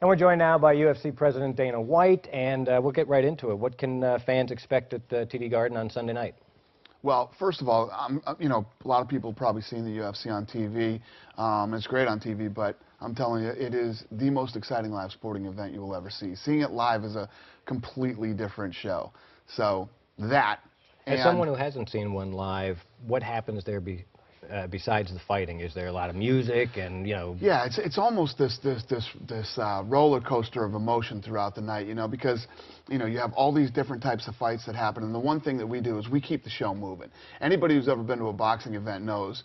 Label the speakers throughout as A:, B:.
A: And we're joined now by UFC President Dana White, and we'll get right into it. What can fans expect at TD Garden on Sunday night?
B: Well, first of all, a lot of people have probably seen the UFC on TV. It's great on TV, but I'm telling you, it is the most exciting live sporting event you will ever see. Seeing it live is a completely different show. So that.
A: As someone who hasn't seen one live, what happens there besides the fighting? Is there a lot of music and,
B: Yeah, it's almost this roller coaster of emotion throughout the night, because, you have all these different types of fights that happen. And the one thing that we do is we keep the show moving. Anybody who's ever been to a boxing event knows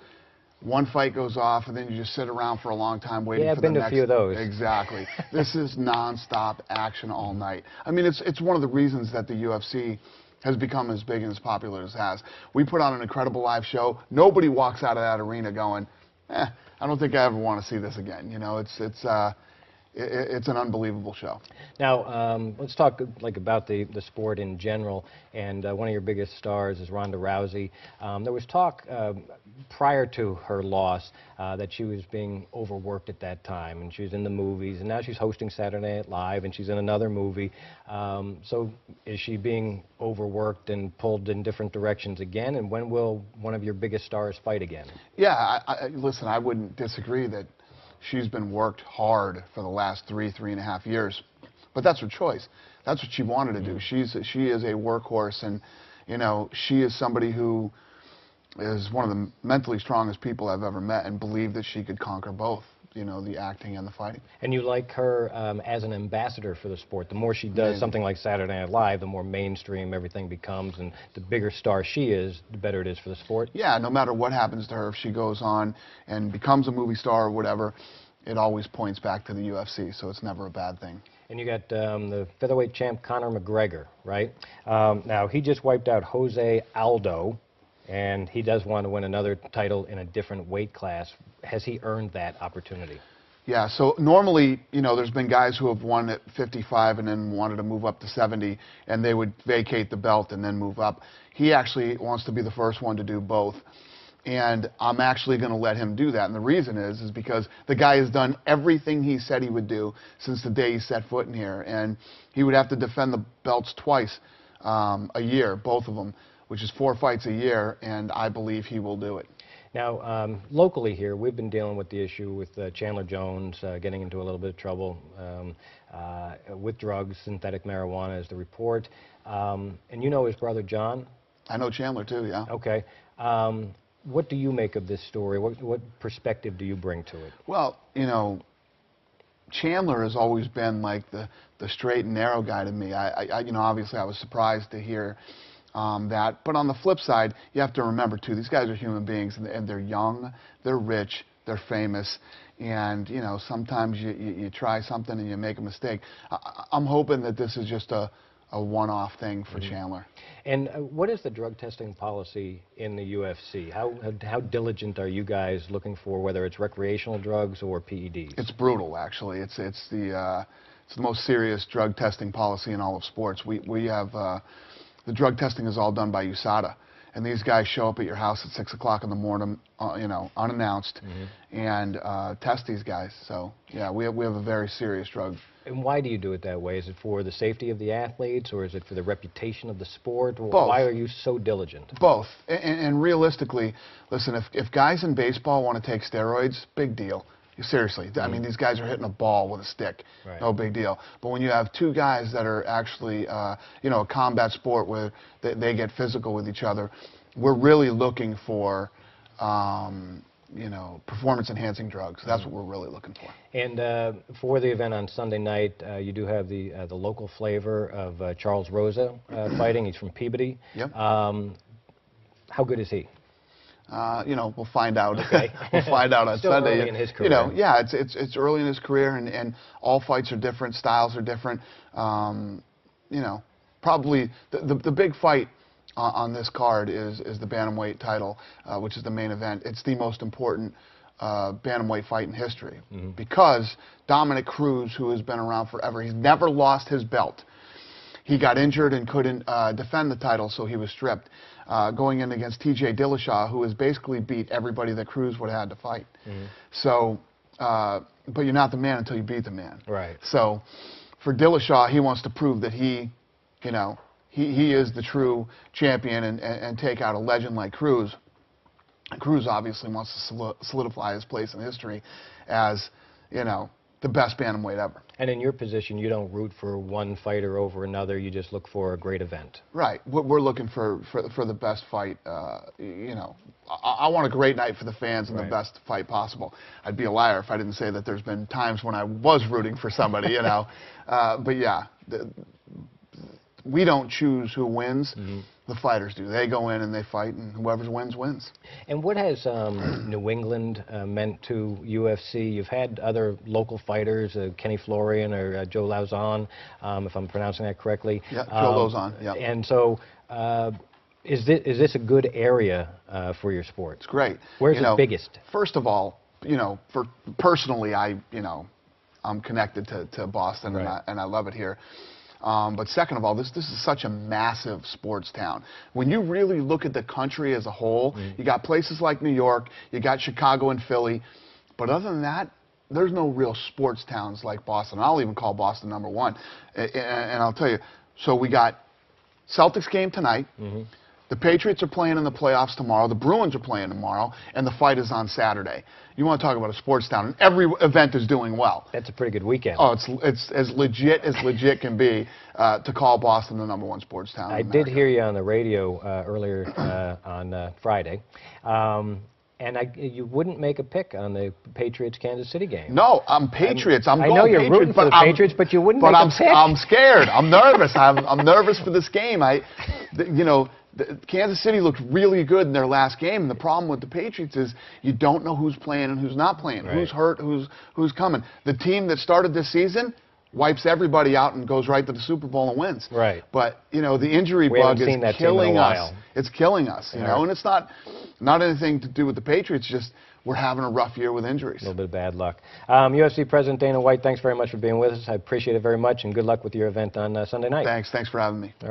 B: one fight goes off and then you just sit around for a long time waiting for the next.
A: Yeah, I've been to a few of those.
B: Exactly. This is nonstop action all night. I mean, it's one of the reasons that the UFC has become as big and as popular as it has. We put on an incredible live show. Nobody walks out of that arena going, I don't think I ever want to see this again. It's an unbelievable show.
A: Now, let's talk about the sport in general. And one of your biggest stars is Ronda Rousey. There was talk prior to her loss that she was being overworked at that time, and she was in the movies, and now she's hosting Saturday Night Live, and she's in another movie. So is she being overworked and pulled in different directions again? And when will one of your biggest stars fight again?
B: Yeah, listen, I wouldn't disagree that she's been worked hard for the last 3.5 years, but that's her choice. That's what she wanted to do. She is a workhorse, and she is somebody who is one of the mentally strongest people I've ever met, and believed that she could conquer both, the acting and the fighting.
A: And you like her as an ambassador for the sport. The more she does something like Saturday Night Live, the more mainstream everything becomes, and the bigger star she is, the better it is for the sport.
B: Yeah, no matter what happens to her, if she goes on and becomes a movie star or whatever, it always points back to the UFC, so it's never a bad thing.
A: And you got the featherweight champ Conor McGregor, right? Now, he just wiped out Jose Aldo, and he does want to win another title in a different weight class. Has he earned that opportunity?
B: Yeah, so normally, there's been guys who have won at 55 and then wanted to move up to 70, and they would vacate the belt and then move up. He actually wants to be the first one to do both. And I'm actually going to let him do that. And the reason is because the guy has done everything he said he would do since the day he set foot in here. And he would have to defend the belts twice a year, both of them, which is 4 fights a year, and I believe he will do it.
A: Now, locally here, we've been dealing with the issue with Chandler Jones getting into a little bit of trouble with drugs, synthetic marijuana is the report. And you know his brother, John?
B: I know Chandler, too, yeah.
A: Okay. What do you make of this story? What perspective do you bring to it?
B: Well, Chandler has always been like the straight and narrow guy to me. Obviously I was surprised to hear that. But on the flip side, you have to remember, too, these guys are human beings, and they're young, they're rich, they're famous, and, sometimes you try something and you make a mistake. I'm hoping that this is just a one-off thing for Chandler.
A: And what is the drug testing policy in the UFC? How diligent are you guys looking for, whether it's recreational drugs or PEDs? It's
B: brutal, actually. It's the most serious drug testing policy in all of sports. We have the drug testing is all done by USADA, and these guys show up at your house at 6 o'clock in the morning, unannounced, and test these guys. So yeah, we have a very serious drug.
A: And why do you do it that way? Is it for the safety of the athletes, or is it for the reputation of the sport?
B: Both.
A: Why are you so diligent?
B: Both. And realistically, listen, if guys in baseball want to take steroids, big deal. Seriously. I mean, these guys are hitting a ball with a stick. Right. No big deal. But when you have two guys that are actually, a combat sport where they get physical with each other, we're really looking for performance-enhancing drugs. That's what we're really looking for.
A: And for the event on Sunday night, you do have the local flavor of Charles Rosa fighting. He's from Peabody.
B: Yep.
A: How good is he?
B: We'll find out.
A: Okay.
B: We'll find out on
A: Still
B: Sunday.
A: Early in his career.
B: Yeah, it's early in his career, and all fights are different, styles are different. Probably the big fight on this card is the bantamweight title, which is the main event. It's the most important bantamweight fight in history because Dominick Cruz, who has been around forever, he's never lost his belt. He got injured and couldn't defend the title, so he was stripped. Going in against T.J. Dillashaw, who has basically beat everybody that Cruz would have had to fight. So but you're not the man until you beat the man.
A: Right.
B: So for Dillashaw, he wants to prove that he is the true champion and take out a legend like Cruz. Cruz obviously wants to solidify his place in history as, the best bantamweight ever.
A: And in your position, you don't root for one fighter over another. You just look for a great event.
B: Right. We're looking for the best fight. I want a great night for the fans and the best fight possible. I'd be a liar if I didn't say that there's been times when I was rooting for somebody, But yeah, we don't choose who wins. The fighters do. They go in and they fight, and whoever wins, wins.
A: And what has New England meant to UFC? You've had other local fighters, Kenny Florian or Joe Lauzon, if I'm pronouncing that correctly.
B: Yeah, Joe Lauzon, yeah.
A: And so is this a good area for your sport?
B: It's great.
A: Where's it biggest?
B: First of all, personally, I'm connected to Boston, and I love it here. But second of all, this is such a massive sports town. When you really look at the country as a whole, you got places like New York, you got Chicago and Philly, but other than that, there's no real sports towns like Boston. I'll even call Boston number one. And I'll tell you, so we got Celtics game tonight. The Patriots are playing in the playoffs tomorrow. The Bruins are playing tomorrow, and the fight is on Saturday. You want to talk about a sports town, and every event is doing well.
A: That's a pretty good weekend.
B: Oh, it's as legit can be to call Boston the number one sports town.
A: I did hear you on the radio earlier on Friday, and you wouldn't make a pick on the Patriots-Kansas City game.
B: No, I'm Patriots. I
A: know you're rooting for the Patriots, but you wouldn't make a pick.
B: I'm scared. I'm nervous. I'm nervous for this game. Kansas City looked really good in their last game, and the problem with the Patriots is you don't know who's playing and who's not playing, who's hurt, who's coming. The team that started this season wipes everybody out and goes right to the Super Bowl and wins.
A: Right.
B: But the injury bug is killing us. It's killing us,
A: Right.
B: And it's not anything to do with the Patriots. Just we're having a rough year with injuries.
A: A little bit of bad luck. UFC President Dana White, thanks very much for being with us. I appreciate it very much, and good luck with your event on Sunday night.
B: Thanks for having me.
A: All right.